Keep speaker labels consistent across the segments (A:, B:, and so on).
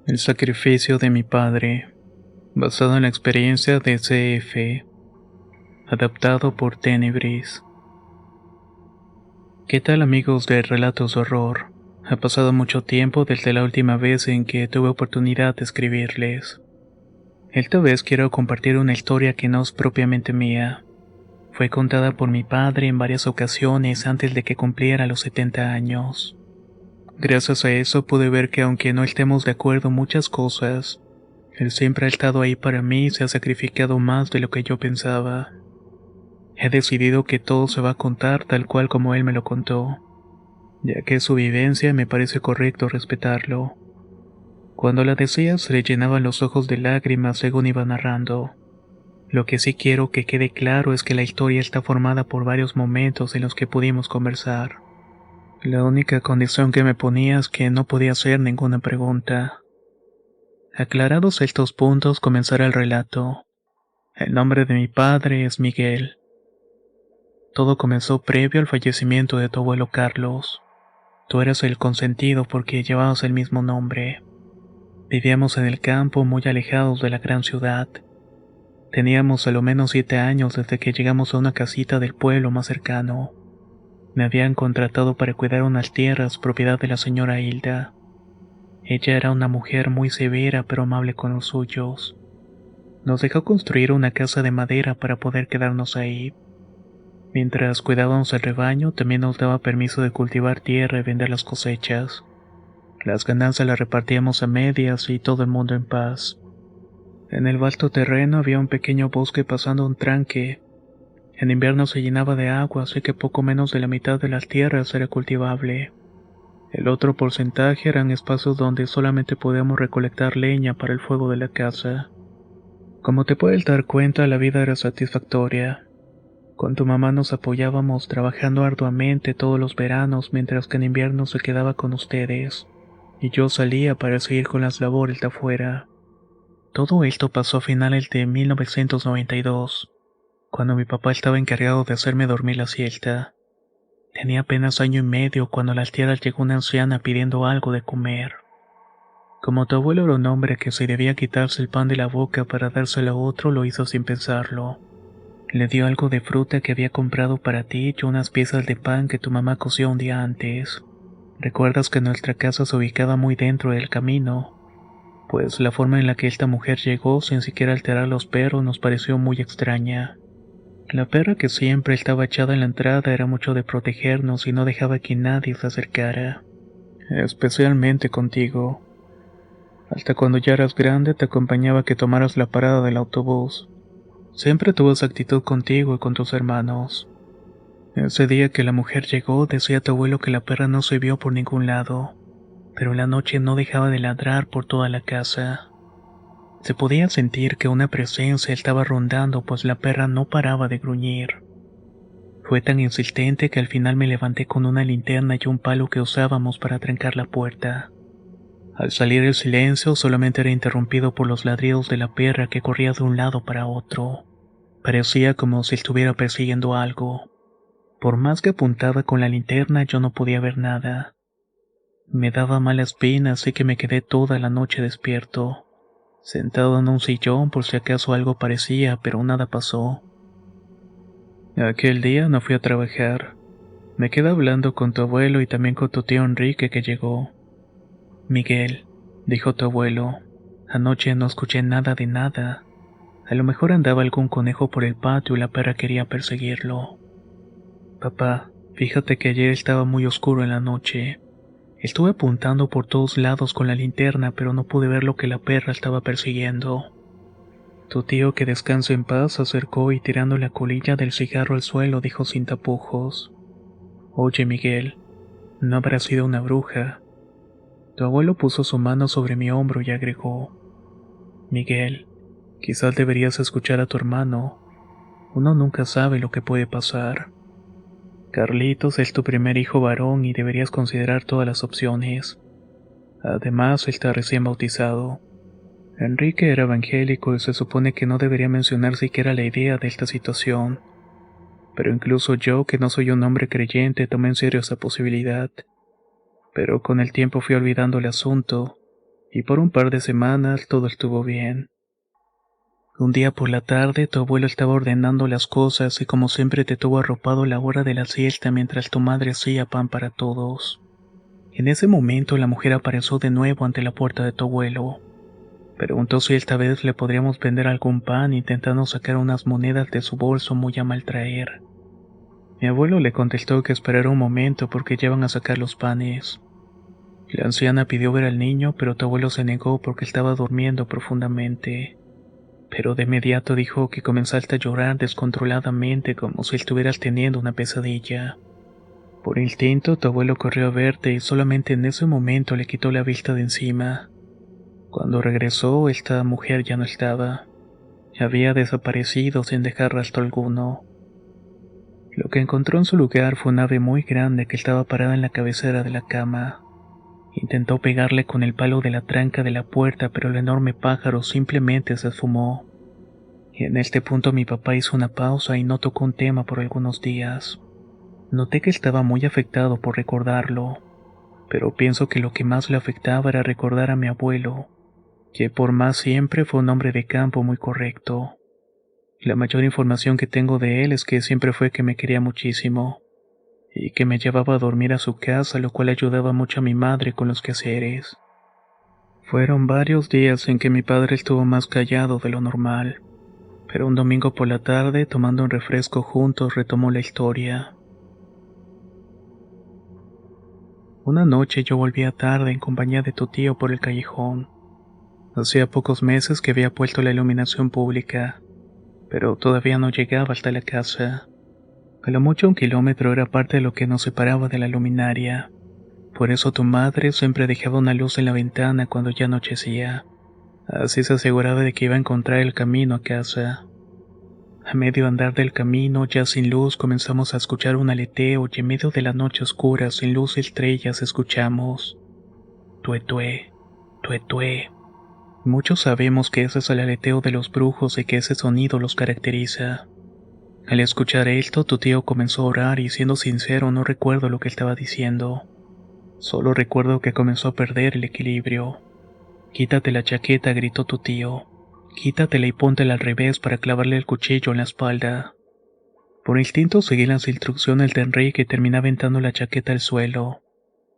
A: El sacrificio de mi padre, basado en la experiencia de CF, adaptado por Tenebris. ¿Qué tal, amigos de Relatos de Horror? Ha pasado mucho tiempo desde la última vez en que tuve oportunidad de escribirles. Esta vez quiero compartir una historia que no es propiamente mía. Fue contada por mi padre en varias ocasiones antes de que cumpliera los 70 años. Gracias a eso pude ver que aunque no estemos de acuerdo en muchas cosas, él siempre ha estado ahí para mí y se ha sacrificado más de lo que yo pensaba. He decidido que todo se va a contar tal cual como él me lo contó, ya que es su vivencia y me parece correcto respetarlo. Cuando la decía se le llenaban los ojos de lágrimas según iba narrando. Lo que sí quiero que quede claro es que la historia está formada por varios momentos en los que pudimos conversar. La única condición que me ponía es que no podía hacer ninguna pregunta. Aclarados estos puntos, comenzará el relato. El nombre de mi padre es Miguel. Todo comenzó previo al fallecimiento de tu abuelo Carlos. Tú eras el consentido porque llevabas el mismo nombre. Vivíamos en el campo muy alejados de la gran ciudad. Teníamos a lo menos 7 años desde que llegamos a una casita del pueblo más cercano. Me habían contratado para cuidar unas tierras propiedad de la señora Hilda. Ella era una mujer muy severa pero amable con los suyos. Nos dejó construir una casa de madera para poder quedarnos ahí. Mientras cuidábamos el rebaño, también nos daba permiso de cultivar tierra y vender las cosechas. Las ganancias las repartíamos a medias y todo el mundo en paz. En el vasto terreno había un pequeño bosque pasando un tranque. En invierno se llenaba de agua, así que poco menos de la mitad de las tierras era cultivable. El otro porcentaje eran espacios donde solamente podíamos recolectar leña para el fuego de la casa. Como te puedes dar cuenta, la vida era satisfactoria. Con tu mamá nos apoyábamos trabajando arduamente todos los veranos mientras que en invierno se quedaba con ustedes, y yo salía para seguir con las labores de afuera. Todo esto pasó a finales de 1992, cuando mi papá estaba encargado de hacerme dormir la siesta. Tenía apenas año y medio cuando a las tierras llegó una anciana pidiendo algo de comer. Como tu abuelo era un hombre que se debía quitarse el pan de la boca para dárselo a otro, lo hizo sin pensarlo. Le dio algo de fruta que había comprado para ti y unas piezas de pan que tu mamá coció un día antes. ¿Recuerdas que nuestra casa se ubicaba muy dentro del camino? Pues la forma en la que esta mujer llegó sin siquiera alterar los perros nos pareció muy extraña. La perra que siempre estaba echada en la entrada era mucho de protegernos y no dejaba que nadie se acercara. Especialmente contigo. Hasta cuando ya eras grande te acompañaba a que tomaras la parada del autobús. Siempre tuvo esa actitud contigo y con tus hermanos. Ese día que la mujer llegó, decía tu abuelo que la perra no se vio por ningún lado, pero la noche no dejaba de ladrar por toda la casa. Se podía sentir que una presencia estaba rondando, pues la perra no paraba de gruñir. Fue tan insistente que al final me levanté con una linterna y un palo que usábamos para trancar la puerta. Al salir el silencio solamente era interrumpido por los ladridos de la perra que corría de un lado para otro. Parecía como si estuviera persiguiendo algo. Por más que apuntaba con la linterna, yo no podía ver nada. Me daba mala espina, así que me quedé toda la noche despierto, sentado en un sillón por si acaso algo parecía, pero nada pasó. Aquel día no fui a trabajar. Me quedé hablando con tu abuelo y también con tu tío Enrique que llegó. Miguel, dijo tu abuelo, anoche no escuché nada de nada. A lo mejor andaba algún conejo por el patio y la perra quería perseguirlo. Papá, fíjate que ayer estaba muy oscuro en la noche. Estuve apuntando por todos lados con la linterna, pero no pude ver lo que la perra estaba persiguiendo. Tu tío, que descansa en paz, se acercó y tirando la colilla del cigarro al suelo dijo sin tapujos: Oye, Miguel, no habrá sido una bruja. Tu abuelo puso su mano sobre mi hombro y agregó: Miguel, quizás deberías escuchar a tu hermano. Uno nunca sabe lo que puede pasar. Carlitos es tu primer hijo varón y deberías considerar todas las opciones. Además, está recién bautizado. Enrique era evangélico y se supone que no debería mencionar siquiera la idea de esta situación. Pero incluso yo, que no soy un hombre creyente, tomé en serio esa posibilidad. Pero con el tiempo fui olvidando el asunto, y por un par de semanas todo estuvo bien. Un día por la tarde tu abuelo estaba ordenando las cosas y como siempre te tuvo arropado a la hora de la siesta mientras tu madre hacía pan para todos. En ese momento la mujer apareció de nuevo ante la puerta de tu abuelo. Preguntó si esta vez le podríamos vender algún pan intentando sacar unas monedas de su bolso muy a mal traer. Mi abuelo le contestó que esperara un momento porque ya iban a sacar los panes. La anciana pidió ver al niño, pero tu abuelo se negó porque estaba durmiendo profundamente. Pero de inmediato dijo que comenzaste a llorar descontroladamente como si estuvieras teniendo una pesadilla. Por instinto, tu abuelo corrió a verte y solamente en ese momento le quitó la vista de encima. Cuando regresó, esta mujer ya no estaba. Había desaparecido sin dejar rastro alguno. Lo que encontró en su lugar fue un ave muy grande que estaba parada en la cabecera de la cama. Intentó pegarle con el palo de la tranca de la puerta, pero el enorme pájaro simplemente se esfumó. En este punto mi papá hizo una pausa y no tocó un tema por algunos días. Noté que estaba muy afectado por recordarlo, pero pienso que lo que más le afectaba era recordar a mi abuelo, que por más siempre fue un hombre de campo muy correcto. La mayor información que tengo de él es que siempre fue que me quería muchísimo, y que me llevaba a dormir a su casa, lo cual ayudaba mucho a mi madre con los quehaceres. Fueron varios días en que mi padre estuvo más callado de lo normal, pero un domingo por la tarde, tomando un refresco juntos, retomó la historia. Una noche yo volvía tarde en compañía de tu tío por el callejón. Hacía pocos meses que había puesto la iluminación pública, pero todavía no llegaba hasta la casa. A lo mucho 1 kilómetro era parte de lo que nos separaba de la luminaria. Por eso tu madre siempre dejaba una luz en la ventana cuando ya anochecía. Así se aseguraba de que iba a encontrar el camino a casa. A medio andar del camino, ya sin luz, comenzamos a escuchar un aleteo y en medio de la noche oscura, sin luz y estrellas, escuchamos tué, tué, tué. Muchos sabemos que ese es el aleteo de los brujos y que ese sonido los caracteriza. Al escuchar esto, tu tío comenzó a orar y siendo sincero no recuerdo lo que estaba diciendo. Solo recuerdo que comenzó a perder el equilibrio. Quítate la chaqueta, gritó tu tío. Quítatela y póntela al revés para clavarle el cuchillo en la espalda. Por instinto seguí las instrucciones de Enrique y terminé aventando la chaqueta al suelo.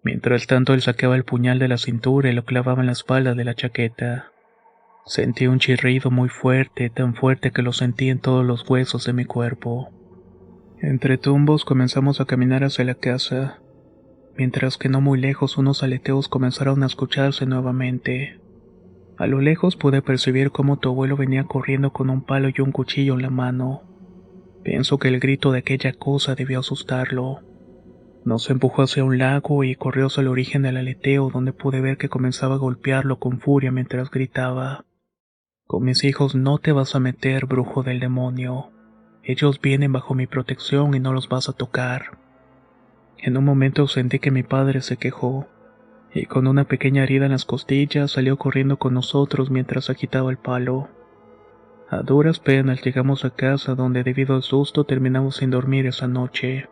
A: Mientras tanto él sacaba el puñal de la cintura y lo clavaba en la espalda de la chaqueta. Sentí un chirrido muy fuerte, tan fuerte que lo sentí en todos los huesos de mi cuerpo. Entre tumbos comenzamos a caminar hacia la casa, mientras que no muy lejos unos aleteos comenzaron a escucharse nuevamente. A lo lejos pude percibir cómo tu abuelo venía corriendo con un palo y un cuchillo en la mano. Pienso que el grito de aquella cosa debió asustarlo. Nos empujó hacia un lago y corrió hacia el origen del aleteo, donde pude ver que comenzaba a golpearlo con furia mientras gritaba: Con mis hijos no te vas a meter, brujo del demonio. Ellos vienen bajo mi protección y no los vas a tocar. En un momento sentí que mi padre se quejó, y con una pequeña herida en las costillas salió corriendo con nosotros mientras agitaba el palo. A duras penas llegamos a casa donde debido al susto terminamos sin dormir esa noche.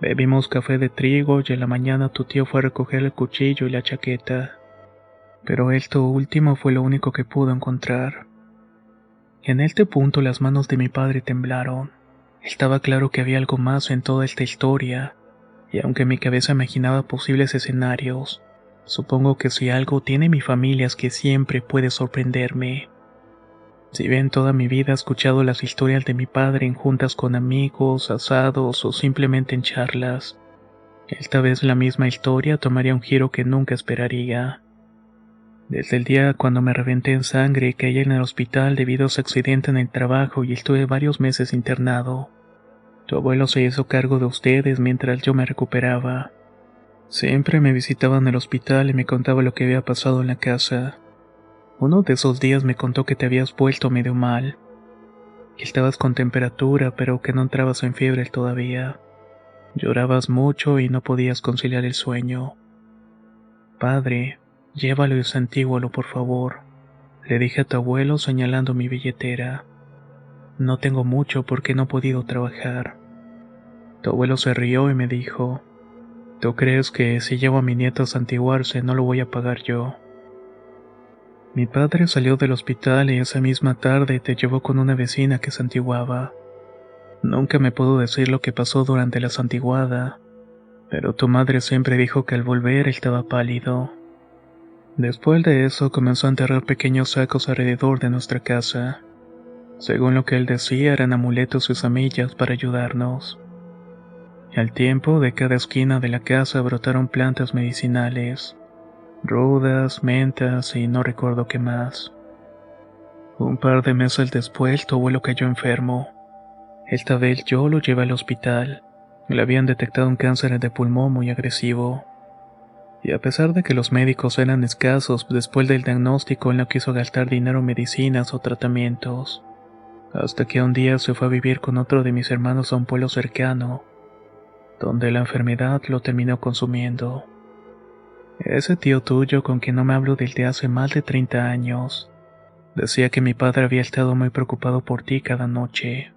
A: Bebimos café de trigo y en la mañana tu tío fue a recoger el cuchillo y la chaqueta. Pero esto último fue lo único que pudo encontrar. En este punto las manos de mi padre temblaron. Estaba claro que había algo más en toda esta historia, y aunque mi cabeza imaginaba posibles escenarios, supongo que si algo tiene mi familia es que siempre puede sorprenderme. Si bien toda mi vida he escuchado las historias de mi padre en juntas con amigos, asados o simplemente en charlas, esta vez la misma historia tomaría un giro que nunca esperaría. Desde el día cuando me reventé en sangre y caí en el hospital debido a ese accidente en el trabajo y estuve varios meses internado, tu abuelo se hizo cargo de ustedes mientras yo me recuperaba. Siempre me visitaba en el hospital y me contaba lo que había pasado en la casa. Uno de esos días me contó que te habías vuelto medio mal, que estabas con temperatura pero que no entrabas en fiebre todavía. Llorabas mucho y no podías conciliar el sueño. Padre, llévalo y santígualo por favor, le dije a tu abuelo señalando mi billetera. No tengo mucho porque no he podido trabajar. Tu abuelo se rió y me dijo: ¿Tú crees que si llevo a mi nieto a santiguarse no lo voy a pagar yo? Mi padre salió del hospital y esa misma tarde te llevó con una vecina que santiguaba. Nunca me pudo decir lo que pasó durante la santiguada, pero tu madre siempre dijo que al volver estaba pálido. Después de eso comenzó a enterrar pequeños sacos alrededor de nuestra casa. Según lo que él decía, eran amuletos y semillas para ayudarnos. Al tiempo, de cada esquina de la casa brotaron plantas medicinales, rudas, mentas y no recuerdo qué más. Un par de meses después, tu abuelo cayó enfermo. Esta vez yo lo llevé al hospital. Le habían detectado un cáncer de pulmón muy agresivo. Y a pesar de que los médicos eran escasos, después del diagnóstico él no quiso gastar dinero en medicinas o tratamientos. Hasta que un día se fue a vivir con otro de mis hermanos a un pueblo cercano, donde la enfermedad lo terminó consumiendo. Ese tío tuyo con quien no me hablo desde hace más de 30 años, decía que mi padre había estado muy preocupado por ti cada noche,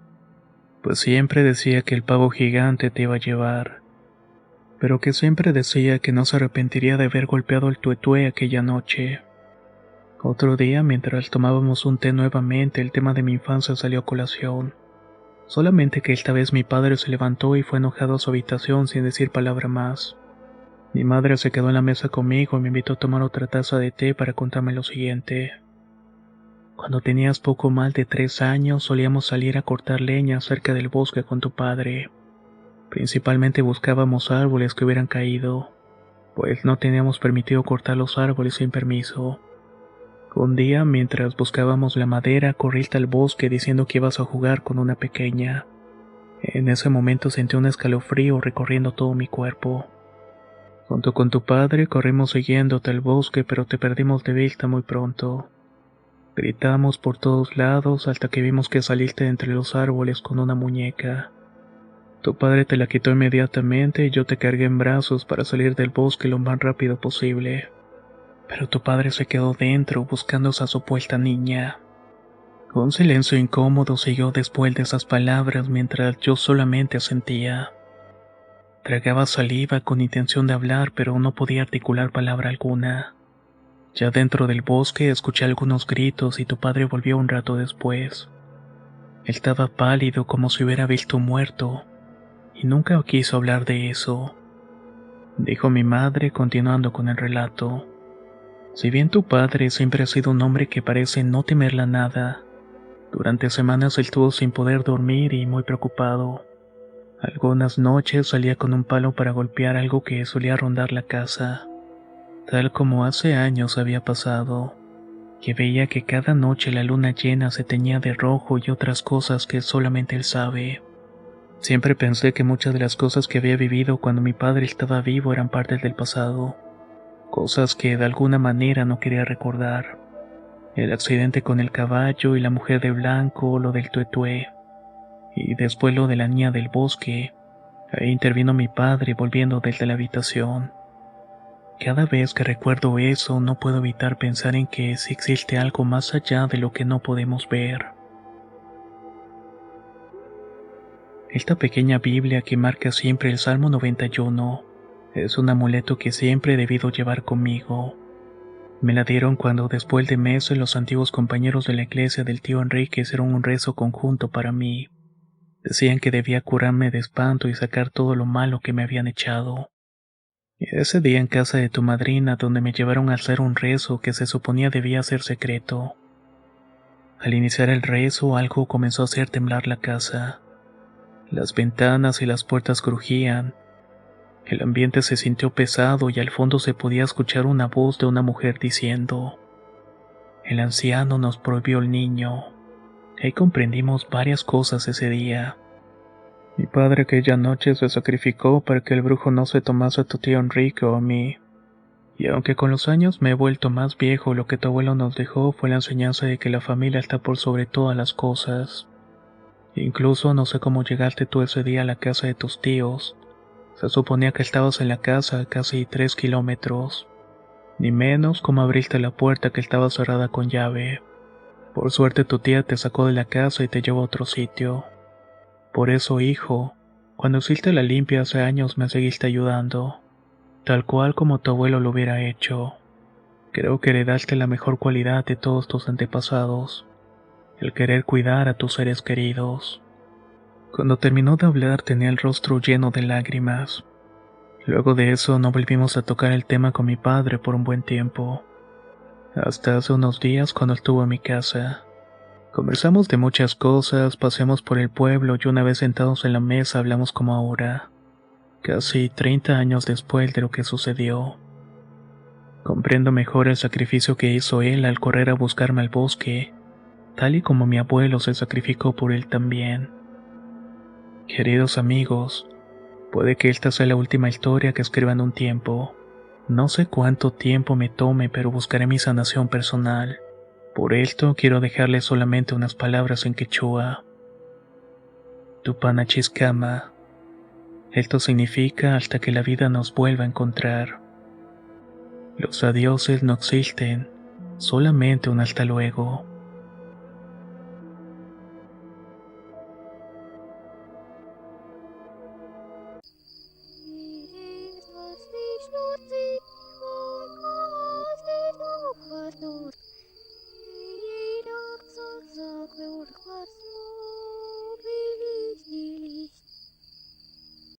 A: pues siempre decía que el pavo gigante te iba a llevar, pero que siempre decía que no se arrepentiría de haber golpeado el tuetué aquella noche. Otro día, mientras tomábamos un té nuevamente, el tema de mi infancia salió a colación. Solamente que esta vez mi padre se levantó y fue enojado a su habitación sin decir palabra más. Mi madre se quedó en la mesa conmigo y me invitó a tomar otra taza de té para contarme lo siguiente. Cuando tenías poco más de 3 años solíamos salir a cortar leña cerca del bosque con tu padre. Principalmente buscábamos árboles que hubieran caído, pues no teníamos permitido cortar los árboles sin permiso. Un día, mientras buscábamos la madera, corriste al bosque diciendo que ibas a jugar con una pequeña. En ese momento sentí un escalofrío recorriendo todo mi cuerpo. Junto con tu padre corrimos siguiéndote al bosque, pero te perdimos de vista muy pronto. Gritamos por todos lados hasta que vimos que saliste de entre los árboles con una muñeca. Tu padre te la quitó inmediatamente y yo te cargué en brazos para salir del bosque lo más rápido posible. Pero tu padre se quedó dentro buscando a esa supuesta niña. Un silencio incómodo siguió después de esas palabras mientras yo solamente asentía. Tragaba saliva con intención de hablar, pero no podía articular palabra alguna. Ya dentro del bosque escuché algunos gritos y tu padre volvió un rato después. Estaba pálido como si hubiera visto un muerto, y nunca quiso hablar de eso, dijo mi madre continuando con el relato. Si bien tu padre siempre ha sido un hombre que parece no temerla nada, durante semanas estuvo sin poder dormir y muy preocupado. Algunas noches salía con un palo para golpear algo que solía rondar la casa, tal como hace años había pasado, que veía que cada noche la luna llena se teñía de rojo y otras cosas que solamente él sabe. Siempre pensé que muchas de las cosas que había vivido cuando mi padre estaba vivo eran partes del pasado, cosas que de alguna manera no quería recordar. El accidente con el caballo y la mujer de blanco, lo del tuetué. Y después lo de la niña del bosque. Ahí intervino mi padre volviendo desde la habitación. Cada vez que recuerdo eso no puedo evitar pensar en que si existe algo más allá de lo que no podemos ver. Esta pequeña Biblia que marca siempre el Salmo 91 es un amuleto que siempre he debido llevar conmigo. Me la dieron cuando después de meses los antiguos compañeros de la iglesia del tío Enrique hicieron un rezo conjunto para mí. Decían que debía curarme de espanto y sacar todo lo malo que me habían echado. Y ese día en casa de tu madrina donde me llevaron a hacer un rezo que se suponía debía ser secreto. Al iniciar el rezo algo comenzó a hacer temblar la casa. Las ventanas y las puertas crujían. El ambiente se sintió pesado y al fondo se podía escuchar una voz de una mujer diciendo: "El anciano nos prohibió el niño". Ahí comprendimos varias cosas ese día. Mi padre aquella noche se sacrificó para que el brujo no se tomase a tu tío Enrique o a mí. Y aunque con los años me he vuelto más viejo, lo que tu abuelo nos dejó fue la enseñanza de que la familia está por sobre todas las cosas. Incluso no sé cómo llegaste tú ese día a la casa de tus tíos. Se suponía que estabas en la casa a casi 3 kilómetros. Ni menos cómo abriste la puerta que estaba cerrada con llave. Por suerte tu tía te sacó de la casa y te llevó a otro sitio. Por eso, hijo, cuando hiciste la limpia hace años me seguiste ayudando, tal cual como tu abuelo lo hubiera hecho. Creo que heredaste la mejor cualidad de todos tus antepasados, el querer cuidar a tus seres queridos. Cuando terminó de hablar tenía el rostro lleno de lágrimas. Luego de eso no volvimos a tocar el tema con mi padre por un buen tiempo. Hasta hace unos días cuando estuvo en mi casa. Conversamos de muchas cosas, paseamos por el pueblo y una vez sentados en la mesa hablamos como ahora, casi 30 años después de lo que sucedió. Comprendo mejor el sacrificio que hizo él al correr a buscarme al bosque, tal y como mi abuelo se sacrificó por él también. Queridos amigos, puede que esta sea la última historia que escriba en un tiempo. No sé cuánto tiempo me tome, pero buscaré mi sanación personal. Por esto quiero dejarles solamente unas palabras en quechua. Tupanachiscama. Esto significa hasta que la vida nos vuelva a encontrar. Los adioses no existen, solamente un hasta luego.